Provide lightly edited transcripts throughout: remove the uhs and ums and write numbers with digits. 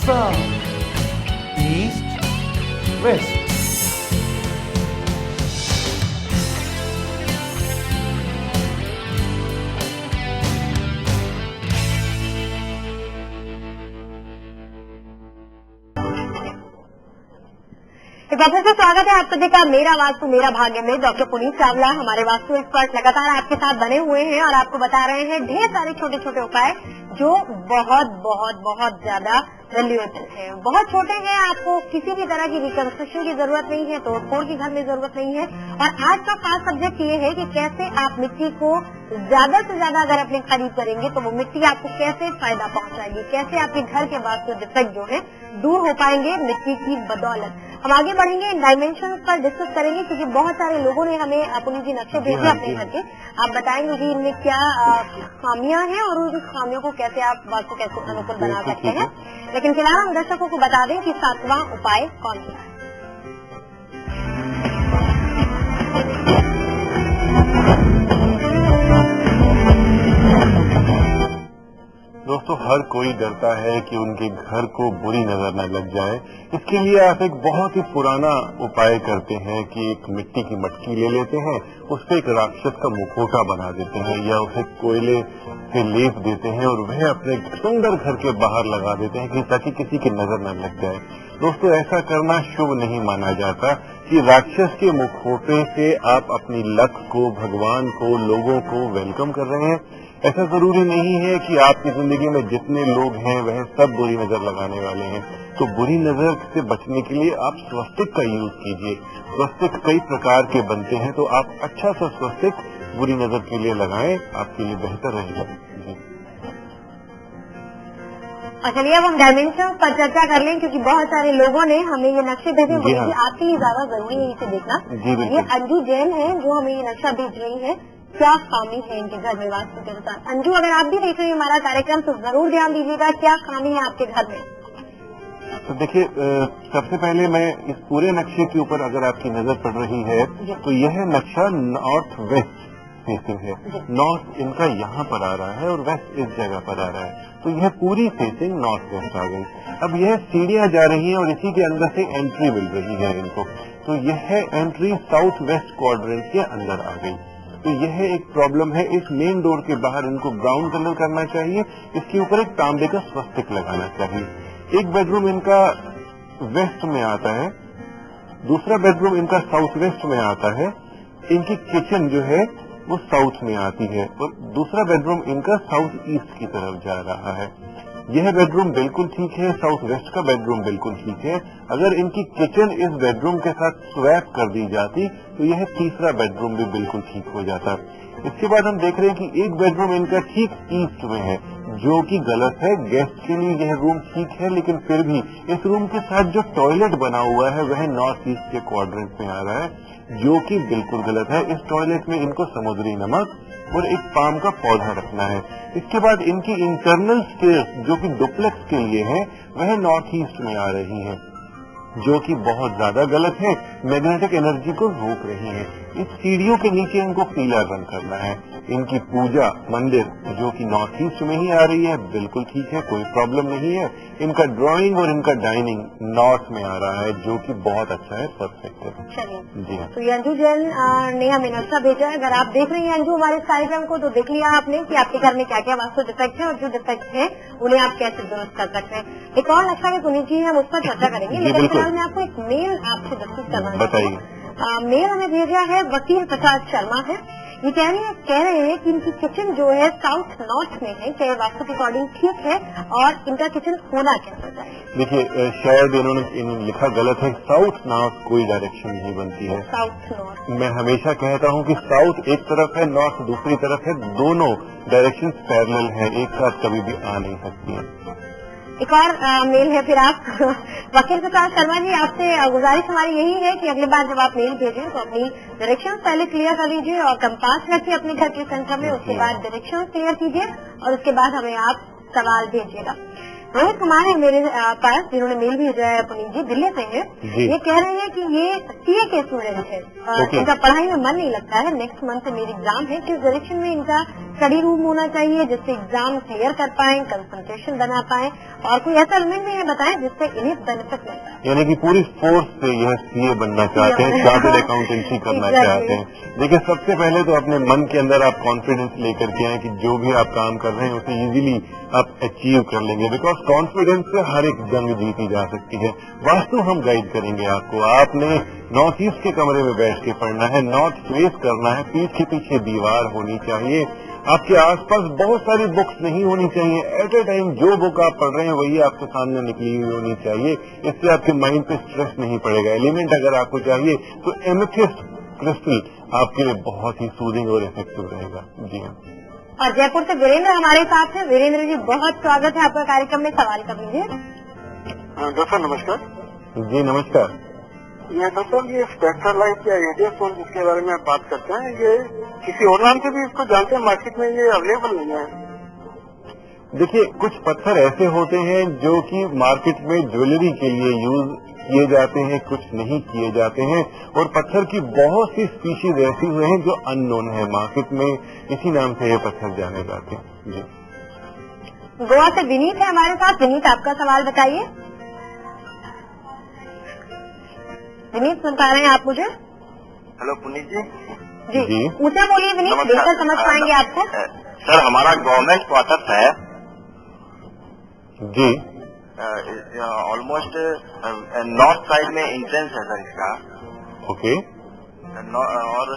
South, east, waste. एक बार फिर से स्वागत है आप सभी का मेरा वास्तु मेरा भाग्य में। डॉक्टर पुनीत चावला हमारे वास्तु एक्सपर्ट लगातार आपके साथ बने हुए हैं और आपको बता रहे हैं ढेर सारे छोटे छोटे उपाय जो बहुत बहुत बहुत ज्यादा वैल्यूएबल है। बहुत छोटे हैं, आपको किसी भी तरह की रिकंस्ट्रक्शन की जरूरत नहीं है, तोड़फोड़ की घर में जरूरत नहीं है। और आज का खास सब्जेक्ट ये है कि कैसे आप मिट्टी को ज्यादा से ज्यादा अगर अपने खरीद करेंगे तो वो मिट्टी आपको कैसे फायदा पहुंचाएगी, कैसे आपके घर के वास्तु डिफेक्ट जो है दूर हो पाएंगे मिट्टी की बदौलत। हम आगे बढ़ेंगे, इन डायमेंशन पर डिस्कस करेंगे क्योंकि बहुत सारे लोगों ने हमें पुनीत जी नक्शे भेजे अपने घर के। आप बताएंगे कि इनमें क्या खामियां हैं और उन खामियों को कैसे आप वास्तु कैसे अनुकूल बना सकते हैं। लेकिन फिलहाल हम दर्शकों को बता दें कि 7वां उपाय कौन सा है। दोस्तों, हर कोई डरता है कि उनके घर को बुरी नजर न लग जाए। इसके लिए आप एक बहुत ही पुराना उपाय करते हैं कि एक मिट्टी की मटकी ले लेते हैं, उस पर एक राक्षस का मुखौटा बना देते हैं या उसे कोयले से लेप देते हैं और वह अपने सुंदर घर के बाहर लगा देते हैं कि ताकि किसी की नजर न लग जाए। दोस्तों, ऐसा करना शुभ नहीं माना जाता कि राक्षस के मुखौटे से आप अपनी लक को, भगवान को, लोगों को वेलकम कर रहे हैं। ऐसा जरूरी नहीं है कि आपकी जिंदगी में जितने लोग हैं वह सब बुरी नजर लगाने वाले हैं। तो बुरी नजर से बचने के लिए आप स्वस्तिक का यूज कीजिए। स्वस्तिक कई प्रकार के बनते हैं, तो आप अच्छा सा स्वस्तिक बुरी नजर के लिए लगाएं, आपके लिए बेहतर रहेगा। और चलिए अब हम डायमेंशन पर चर्चा कर लें क्योंकि बहुत सारे लोगों ने हमें ये नक्शे भेजे। हाँ। आपके लिए ज्यादा जरूरी है इसे देखना। ये अंजू जैन है जो हमें ये नक्शा भेज रही है। क्या खामी है इनके घर में वास्तु के अनुसार? अंजू, अगर आप भी देख रहे हैं हमारा कार्यक्रम तो जरूर ध्यान दीजिएगा क्या खामी है आपके घर में। तो देखिए, सबसे पहले मैं इस पूरे नक्शे के ऊपर अगर आपकी नजर पड़ रही है तो यह नक्शा नॉर्थ वेस्ट फेसिंग है। नॉर्थ इनका यहाँ पर आ रहा है और वेस्ट इस जगह पर आ रहा है, तो यह पूरी फेसिंग नॉर्थ वेस्ट आ गई। अब यह सीढ़ियां जा रही हैं और इसी के अंदर से एंट्री मिल रही है इनको, तो यह एंट्री साउथ वेस्ट क्वाड्रेंट के अंदर आ गई। तो यह एक प्रॉब्लम है। इस मेन डोर के बाहर इनको ब्राउन कलर करना चाहिए, इसके ऊपर एक तांबे का स्वस्तिक लगाना चाहिए। एक बेडरूम इनका वेस्ट में आता है, दूसरा बेडरूम इनका साउथ वेस्ट में आता है, इनकी किचन जो है वो साउथ में आती है और दूसरा बेडरूम इनका साउथ ईस्ट की तरफ जा रहा है। यह बेडरूम बिल्कुल ठीक है, साउथ वेस्ट का बेडरूम बिल्कुल ठीक है। अगर इनकी किचन इस बेडरूम के साथ स्वैप कर दी जाती तो यह तीसरा बेडरूम भी बिल्कुल ठीक हो जाता। इसके बाद हम देख रहे हैं कि एक बेडरूम इनका ठीक ईस्ट में है, जो कि गलत है। गेस्ट के लिए यह रूम ठीक है, लेकिन फिर भी इस रूम के साथ जो टॉयलेट बना हुआ है वह नॉर्थ ईस्ट के क्वाड्रेंट में आ रहा है, जो कि बिल्कुल गलत है। इस टॉयलेट में इनको समुद्री नमक और एक पाम का पौधा रखना है। इसके बाद इनकी इंटरनल स्टेयर्स जो कि डुप्लेक्स के लिए है वह नॉर्थ ईस्ट में आ रही है, जो कि बहुत ज्यादा गलत है, मैग्नेटिक एनर्जी को रोक रही है। इस सीढ़ियों के नीचे इनको पीला रंग करना है। इनकी पूजा मंदिर जो कि नॉर्थ ईस्ट में ही आ रही है, बिल्कुल ठीक है, कोई प्रॉब्लम नहीं है। इनका ड्राइंग और इनका डाइनिंग नॉर्थ में आ रहा है, जो कि बहुत अच्छा है, परफेक्ट है। चलिए जी हाँ। तो ये अंजू जैन ने हमें नक्शा भेजा है। अगर आप देख रही हैं अंजू हमारे इस कार्यक्रम को तो देख लिया आपने कि आपके घर में क्या क्या वास्तु डिफेक्ट है और जो डिफेक्ट है उन्हें आप कैसे दुरुस्त कर सकते हैं। एक और नक्शा भी पुनीत जी हम उस पर चर्चा करेंगे, लेकिन फिलहाल मैं आपको एक मेल आपसे डिस्कस करना बताइए। मेल हमें भेजा है वकील प्रसाद शर्मा है। ये कह रहे हैं कि इनकी किचन जो है साउथ नॉर्थ में है, क्या वास्तु के अकॉर्डिंग ठीक है और इनका किचन होना कैसा चाहिए? देखिए, शायद इन्होंने लिखा गलत है। साउथ नॉर्थ कोई डायरेक्शन नहीं बनती है। साउथ नॉर्थ मैं हमेशा कहता हूं कि साउथ एक तरफ है, नॉर्थ दूसरी तरफ है, दोनों डायरेक्शन पैरेलल है, एक साथ कभी भी आ नहीं सकती है। एक और मेल है फिर आप वकील प्रसाद शर्मा जी, आपसे गुजारिश हमारी यही है कि अगली बार जब आप मेल भेजें तो अपनी डायरेक्शन पहले क्लियर कर लीजिए और कंपास रखिए अपने घर के सेंटर में, उसके बाद डायरेक्शन क्लियर कीजिए और उसके बाद हमें आप सवाल भेजिएगा। रोहित कुमार है मेरे पास, जिन्होंने मेल भेजा है पुनीत जी, दिल्ली से है। ये कह रहे हैं कि ये सीए के स्टूडेंट है, इनका पढ़ाई में मन नहीं लगता है, नेक्स्ट मंथ से मेरी एग्जाम है, किस डायरेक्शन में इनका स्टडी रूम होना चाहिए जिससे एग्जाम क्लियर कर पाए, कंसंट्रेशन बना पाए, और कोई ऐसा एलिमेंट भी है बताएं जिससे इन्हें बेनिफिट मिलता है। यानी कि पूरी फोर्स से यह सीए बनना चाहते हैं, चार्टर्ड अकाउंटेंसी करना चाहते हैं। देखिए, सबसे पहले तो अपने मन के अंदर आप कॉन्फिडेंस लेकर के आए कि जो भी आप काम कर रहे हैं उसे इजीली आप अचीव कर लेंगे, बिकॉज कॉन्फिडेंस से हर एक जंग जीती जा सकती है। वास्तु हम गाइड करेंगे आपको। आपने नॉर्थ ईस्ट के कमरे में बैठ के पढ़ना है, नॉर्थ फेस करना है, पीठ के पीछे दीवार होनी चाहिए, आपके आसपास बहुत सारी बुक्स नहीं होनी चाहिए, एट ए टाइम जो बुक आप पढ़ रहे हैं वही आपके सामने निकली हुई होनी चाहिए। इससे आपके माइंड पे स्ट्रेस नहीं पड़ेगा। एलिमेंट अगर आपको चाहिए तो एमेथिस्ट क्रिस्टल आपके लिए बहुत ही सूदिंग और इफेक्टिव रहेगा। जी हाँ। और जयपुर से वीरेंद्र हमारे साथ है। वीरेंद्र जी, बहुत स्वागत है आपका कार्यक्रम में, सवाल कर लीजिए। डॉक्टर नमस्कार। जी नमस्कार। ये डॉक्टर, ये स्पेक्ट्रल लाइट या रेडियोफोन जिसके बारे में आप बात करते हैं, ये किसी और नाम से भी इसको जानते हैं, मार्केट में ये अवेलेबल नहीं है। देखिए, कुछ पत्थर ऐसे होते हैं जो कि मार्केट में ज्वेलरी के लिए यूज किए जाते हैं, कुछ नहीं किए जाते हैं, और पत्थर की बहुत सी स्पीशीज ऐसी हुए हैं जो अननोन है मार्केट में, इसी नाम से ये पत्थर जाने जाते हैं। जी। गोवा से विनीत है हमारे साथ। विनीत, आपका सवाल बताइए। विनीत, सुन पा रहे हैं आप मुझे? हेलो पुनीत जी। जी, ऊंचा बोलिए विनीत, बेहतर समझ पाएंगे आपको। सर, हमारा गवर्नमेंट क्वार्टर है जी, ऑलमोस्ट नॉर्थ साइड में एंट्रेंस है सर इसका। ओके। और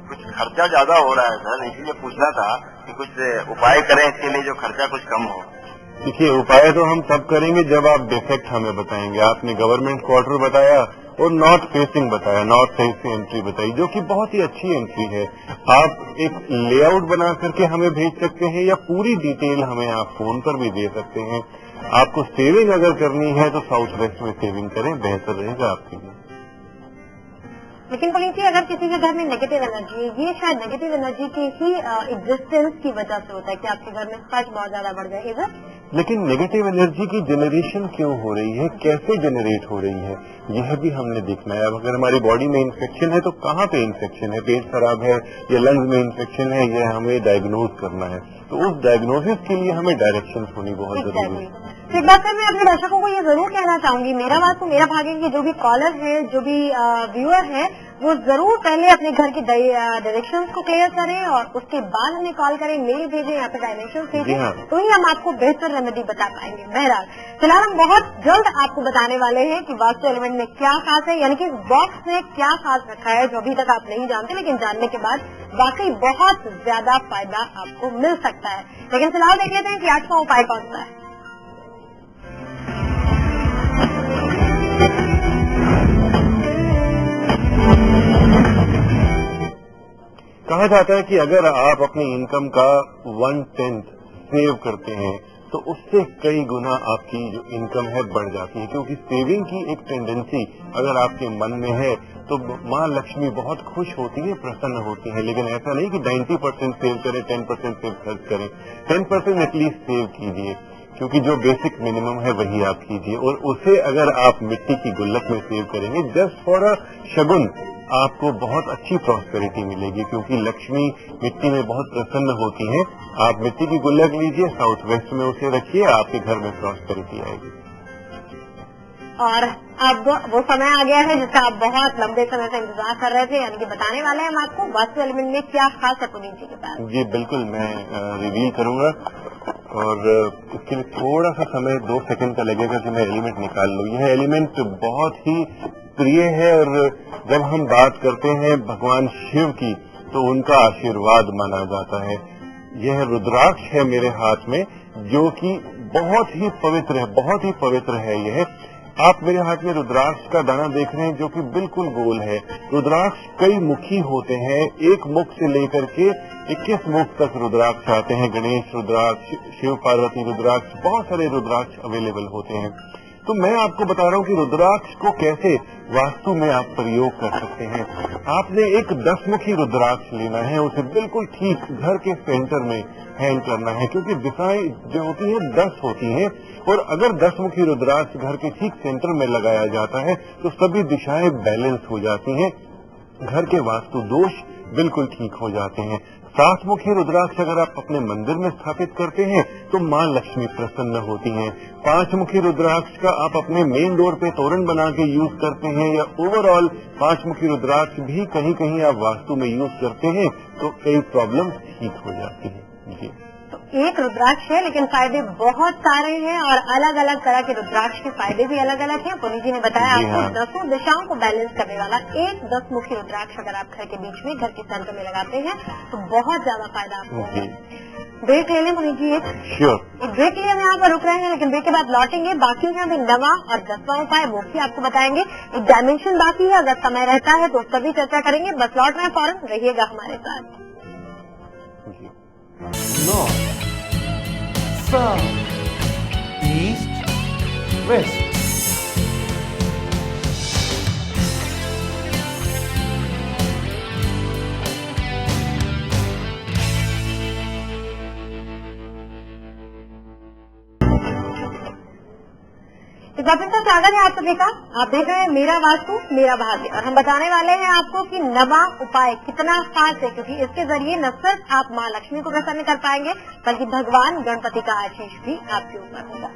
कुछ खर्चा ज्यादा हो रहा है सर, इसीलिए पूछना था कि कुछ उपाय करें इसके लिए जो खर्चा कुछ कम हो। देखिए, उपाय तो हम तब करेंगे जब आप डिफेक्ट हमें बताएंगे। आपने गवर्नमेंट क्वार्टर बताया और नॉर्थ फेसिंग बताया, नॉर्थ साइड से एंट्री बताई, जो कि बहुत ही अच्छी एंट्री है। आप एक लेआउट बना करके हमें भेज सकते हैं या पूरी डिटेल हमें आप फोन पर भी दे सकते हैं। आपको सेविंग अगर करनी है तो साउथ वेस्ट में सेविंग करें, बेहतर रहेगा आपके लिए। लेकिन पुनीत जी, अगर किसी के घर में नेगेटिव एनर्जी है, ये शायद नेगेटिव एनर्जी की ही एग्जिस्टेंस की वजह से होता है कि आपके घर में स्पर्श बहुत ज्यादा बढ़ जाए। इधर लेकिन नेगेटिव एनर्जी की जनरेशन क्यों हो रही है, कैसे जनरेट हो रही है, यह भी हमने देखना है। अब अगर हमारी बॉडी में इन्फेक्शन है तो कहाँ पे इन्फेक्शन है, पेट खराब है या लंग्स में इन्फेक्शन है, यह हमें डायग्नोज करना है। तो उस डायग्नोसिस के लिए हमें डायरेक्शन होनी बहुत जरूरी है। एक बात सर, मैं अपने दर्शकों को ये जरूर कहना चाहूंगी, मेरा वास्तु मेरा भाग्य के जो भी कॉलर है, जो भी व्यूअर है, वो जरूर पहले अपने घर की डायरेक्शंस को क्लियर करें और उसके बाद हमें कॉल करें, मेल भेजें, यहाँ पे डायमेंशन भेजें, तो ही हम आपको बेहतर रेमेडी बता पाएंगे। बहरहाल फिलहाल हम बहुत जल्द आपको बताने वाले हैं कि वास्तु एलिमेंट में क्या खास है, यानी कि इस बॉक्स में क्या खास रखा है जो अभी तक आप नहीं जानते, लेकिन जानने के बाद वाकई बहुत ज्यादा फायदा आपको मिल सकता है। लेकिन फिलहाल देख लेते हैं कि आज का उपाय कौन सा है। कहा जाता है कि अगर आप अपनी इनकम का 1/10 सेव करते हैं तो उससे कई गुना आपकी जो इनकम है बढ़ जाती है, क्योंकि सेविंग की एक टेंडेंसी अगर आपके मन में है तो माँ लक्ष्मी बहुत खुश होती है, प्रसन्न होती है। लेकिन ऐसा नहीं कि 90% सेव करें, 10% सेव खर्च करें, 10% एटलीस्ट सेव कीजिए, क्योंकि जो बेसिक मिनिमम है वही आप कीजिए। और उसे अगर आप मिट्टी की गुल्लक में सेव करेंगे जस्ट फॉर अ शगुन, आपको बहुत अच्छी प्रॉस्पेरिटी मिलेगी, क्योंकि लक्ष्मी मिट्टी में बहुत प्रसन्न होती हैं। आप मिट्टी की गुल्लक लीजिए, साउथ वेस्ट में उसे रखिए, आपके घर में प्रॉस्पेरिटी आएगी। और अब वो समय आ गया है जिसका आप बहुत लंबे समय से इंतजार कर रहे थे, यानी कि बताने वाले हैं हम आपको वास्तु एलिमेंट में क्या खास है पुनीत जी के पास। जी बिल्कुल, मैं रिवील करूंगा और इसके लिए थोड़ा सा समय 2 सेकंड का लगेगा कि मैं एलिमेंट निकाल लूं। यह एलिमेंट बहुत ही प्रिय है और जब हम बात करते हैं भगवान शिव की तो उनका आशीर्वाद माना जाता है। यह रुद्राक्ष है मेरे हाथ में, जो कि बहुत ही पवित्र है, बहुत ही पवित्र है। यह आप मेरे हाथ में रुद्राक्ष का दाना देख रहे हैं जो कि बिल्कुल गोल है। रुद्राक्ष कई मुखी होते हैं, एक मुख से लेकर के 21 मुख तक रुद्राक्ष आते हैं। गणेश रुद्राक्ष, शिव पार्वती रुद्राक्ष, बहुत सारे रुद्राक्ष अवेलेबल होते हैं। तो मैं आपको बता रहा हूँ कि रुद्राक्ष को कैसे वास्तु में आप प्रयोग कर सकते हैं। आपने एक 10 मुखी रुद्राक्ष लेना है, उसे बिल्कुल ठीक घर के सेंटर में हैंग करना है, क्योंकि दिशाएं जो होती हैं 10 होती हैं, और अगर 10 मुखी रुद्राक्ष घर के ठीक सेंटर में लगाया जाता है तो सभी दिशाएं बैलेंस हो जाती हैं, घर के वास्तु दोष बिल्कुल ठीक हो जाते हैं। 7 मुखी रुद्राक्ष अगर आप अपने मंदिर में स्थापित करते हैं तो मां लक्ष्मी प्रसन्न होती हैं। 5 मुखी रुद्राक्ष का आप अपने मेन डोर पे तोरण बना के यूज करते हैं, या ओवरऑल 5 मुखी रुद्राक्ष भी कहीं कहीं आप वास्तु में यूज करते हैं तो कई प्रॉब्लम ठीक हो जाती है। जी, तो एक रुद्राक्ष है लेकिन फायदे बहुत सारे हैं, और अलग अलग तरह के रुद्राक्ष के फायदे भी अलग अलग हैं। पुनीत जी ने बताया आपको 10 दिशाओं को बैलेंस करने वाला एक 10 मुखी रुद्राक्ष अगर आप घर के बीच में, घर के सेंटर में लगाते हैं तो बहुत ज्यादा फायदा आपको होगा। ब्रेक ले लें पुनीत जी, एक ब्रेक के लिए हम यहाँ पर रुक रहे हैं, लेकिन ब्रेक के बाद लौटेंगे। बाकी में अभी 9वां और 10वां उपाय वो भी आपको बताएंगे। एक डायमेंशन बाकी है, अगर समय रहता है तो उस पर भी चर्चा करेंगे। बस लौट रहे हैं फौरन, रहिएगा हमारे साथ। North, South, East, West. इस बार फिर से स्वागत है आप सभी का। आप देख रहे हैं मेरा वास्तु मेरा भाग्य, और हम बताने वाले हैं आपको कि 9वां उपाय कितना खास है, क्योंकि इसके जरिए न सिर्फ आप मां लक्ष्मी को प्रसन्न कर पाएंगे बल्कि भगवान गणपति का आशीष भी आपके ऊपर होगा।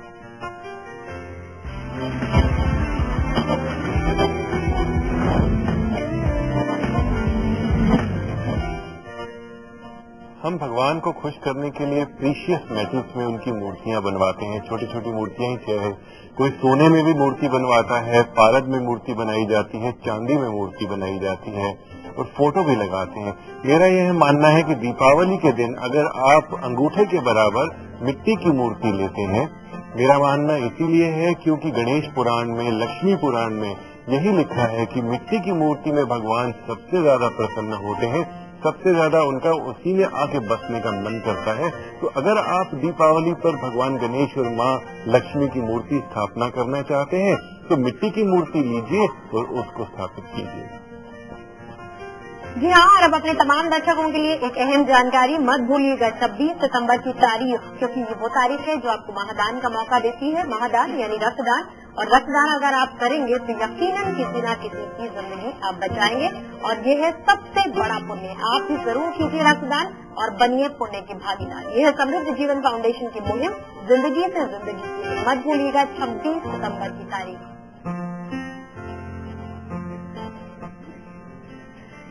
हम भगवान को खुश करने के लिए प्रीशियस मेटल्स में उनकी मूर्तियां बनवाते हैं। छोटी छोटी मूर्तियां ही क्या है, कोई सोने में भी मूर्ति बनवाता है, पारद में मूर्ति बनाई जाती है, चांदी में मूर्ति बनाई जाती है, और फोटो भी लगाते हैं। मेरा यह मानना है कि दीपावली के दिन अगर आप अंगूठे के बराबर मिट्टी की मूर्ति लेते हैं, मेरा मानना इसीलिए है क्योंकि गणेश पुराण में, लक्ष्मी पुराण में यही लिखा है कि मिट्टी की मूर्ति में भगवान सबसे ज्यादा प्रसन्न होते हैं, सबसे ज्यादा उनका उसी में आके बसने का मन करता है। तो अगर आप दीपावली पर भगवान गणेश और मां लक्ष्मी की मूर्ति स्थापना करना चाहते हैं तो मिट्टी की मूर्ति लीजिए और उसको स्थापित कीजिए। जी हाँ, और अब अपने तमाम दर्शकों के लिए एक अहम जानकारी, मत भूलिएगा 26 सितंबर की तारीख, क्योंकि ये वो तारीख है जो आपको महादान का मौका देती है। महादान यानी रक्तदान, और रक्तदान अगर आप करेंगे तो यकीनन किसी न किसी की जिंदगी आप बचाएंगे, और ये है सबसे बड़ा पुण्य। आप भी जरूर कीजिए रक्तदान और बनिए पुण्य के भागीदार। यह है समृद्ध जीवन फाउंडेशन की मुहिम, जिंदगी से जिंदगी। मत भूलिएगा 26 सितंबर की तारीख।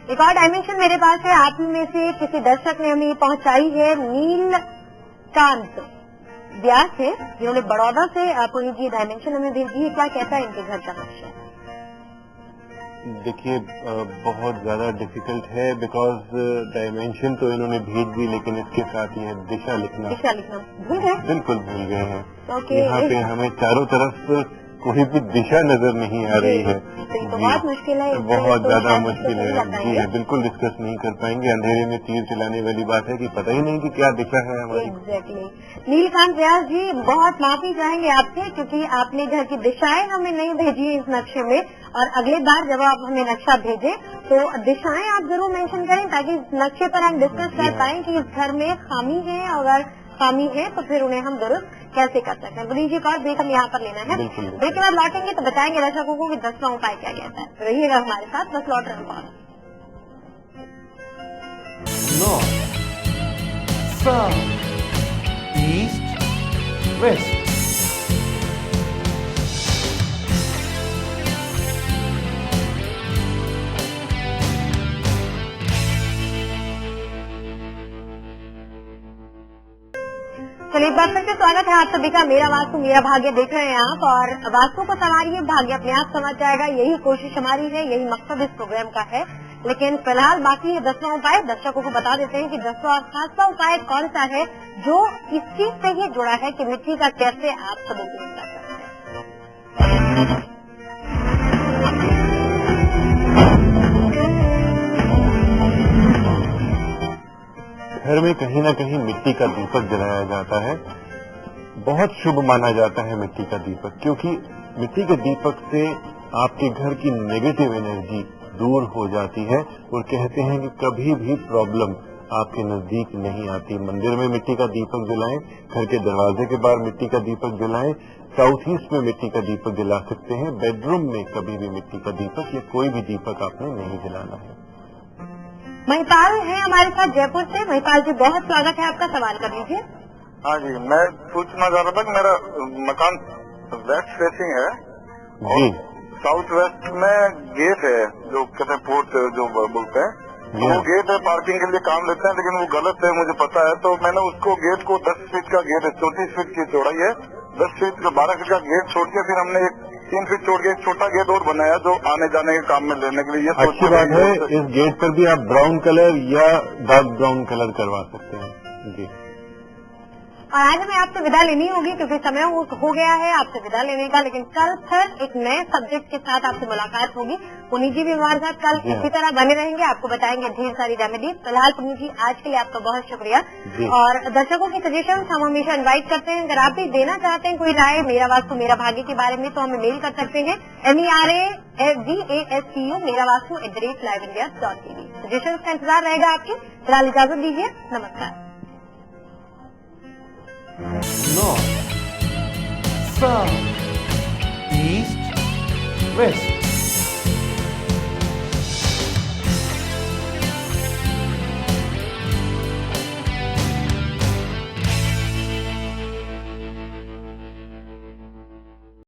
एक और डायमेंशन मेरे पास है, आप में से किसी दर्शक ने हमें पहुंचाई है। नीलकांत व्यास है, जिन्होंने बड़ौदा से पुनीत जी डायमेंशन हमें भेजी है। क्या कहता है इनके घर का नक्शा? देखिए, बहुत ज्यादा डिफिकल्ट है, बिकॉज डायमेंशन तो इन्होंने भेज दी, लेकिन इसके साथ ये दिशा लिखना भूल गए, बिल्कुल भूल गए हैं। Okay. यहाँ पे हमें चारों तरफ कोई भी दिशा नजर नहीं आ रही है। तो बहुत मुश्किल है, बहुत ज्यादा मुश्किल है। जी है, बिल्कुल डिस्कस नहीं कर पाएंगे। अंधेरे में तीर चलाने वाली बात है कि पता ही नहीं कि क्या दिशा है हमारी। एग्जैक्टली। नीलकांत व्यास जी, बहुत माफी चाहेंगे आपसे, क्योंकि आपने घर की दिशाएं हमें नहीं भेजी है इस नक्शे में, और अगली बार जब आप हमें नक्शा भेजें तो दिशाएं आप जरूर मेंशन करें, ताकि नक्शे पर हम डिस्कस कर पाएं कि इस घर में खामी है, अगर खामी है तो फिर उन्हें हम दुरुस्त कैसे कर सकते हैं। पुनीत जी का ब्रेक हम यहाँ पर लेना है। ब्रेक के बाद लौटेंगे तो बताएंगे दर्शकों को कि 10वां उपाय क्या कहता है। तो रहिएगा हमारे साथ, बस लौट रहे हैं। North, South, East, West. चलिए, एक बार फिर से स्वागत है आप सभी का। मेरा वास्तु मेरा भाग्य देख रहे हैं आप, और वास्तु को संवारिए, भाग्य अपने आप समझ जाएगा। यही कोशिश हमारी है, यही मकसद इस प्रोग्राम का है। लेकिन फिलहाल बाकी 10वां उपाय दर्शकों को बता देते हैं कि 10वां और खासवां उपाय कौन सा है जो इस चीज से ही जुड़ा है कि मिट्टी का कैसे आप सदुपयोग कर सकते हैं। घर में कहीं ना कहीं मिट्टी का दीपक जलाया जाता है। बहुत शुभ माना जाता है मिट्टी का दीपक, क्योंकि मिट्टी के दीपक से आपके घर की नेगेटिव एनर्जी दूर हो जाती है और कहते हैं कि कभी भी प्रॉब्लम आपके नजदीक नहीं आती। मंदिर में मिट्टी का दीपक जलाएं, घर के दरवाजे के बाहर मिट्टी का दीपक जलाएं, साउथ ईस्ट में मिट्टी का दीपक जला सकते हैं, बेडरूम में कभी भी मिट्टी का दीपक या कोई भी दीपक आपने नहीं जलाना है। महिपाल है हमारे साथ जयपुर से। महिपाल जी, बहुत स्वागत है आपका, सवाल कर लीजिए। हाँ जी, मैं पूछना चाह रहा था कि मेरा मकान वेस्ट फेसिंग है जी साउथ वेस्ट में गेट है जो कहते हैं पोर्ट जो बोलते हैं, तो वो गेट है पार्किंग के लिए काम लेते हैं, लेकिन वो गलत है मुझे पता है। तो मैंने उसको गेट को 10 फीट का गेट है, 34 फीट की चौड़ाई है, 10 फीट का 12 फीट का गेट छोड़ के फिर हमने एक 3 फीट छोड़ के एक छोटा गेट और बनाया जो आने जाने के काम में लेने के लिए। ये अच्छी बात है। इस गेट पर भी आप ब्राउन कलर या डार्क ब्राउन कलर करवा सकते हैं जी। और आज हमें आपसे विदा लेनी होगी क्योंकि समय हो गया है आपसे विदा लेने का, लेकिन कल फिर एक नए सब्जेक्ट के साथ आपसे मुलाकात होगी। पुनीत जी भी हमारे साथ कल इसी तरह बने रहेंगे, आपको बताएंगे ढेर सारी रेमेडीज। फिलहाल पुनीत जी आज के लिए आपका बहुत शुक्रिया। और दर्शकों की सजेशन हम हमेशा इन्वाइट करते हैं, अगर आप भी देना चाहते हैं कोई राय मेरा वास्तु मेरा भाग्य के बारे में तो हमें मेल कर सकते हैं MERAVASTU meravastु@liveindia.tv। सजेशन का इंतजार रहेगा आपकी। फिलहाल इजाजत दीजिए, नमस्कार। North, South, East, West.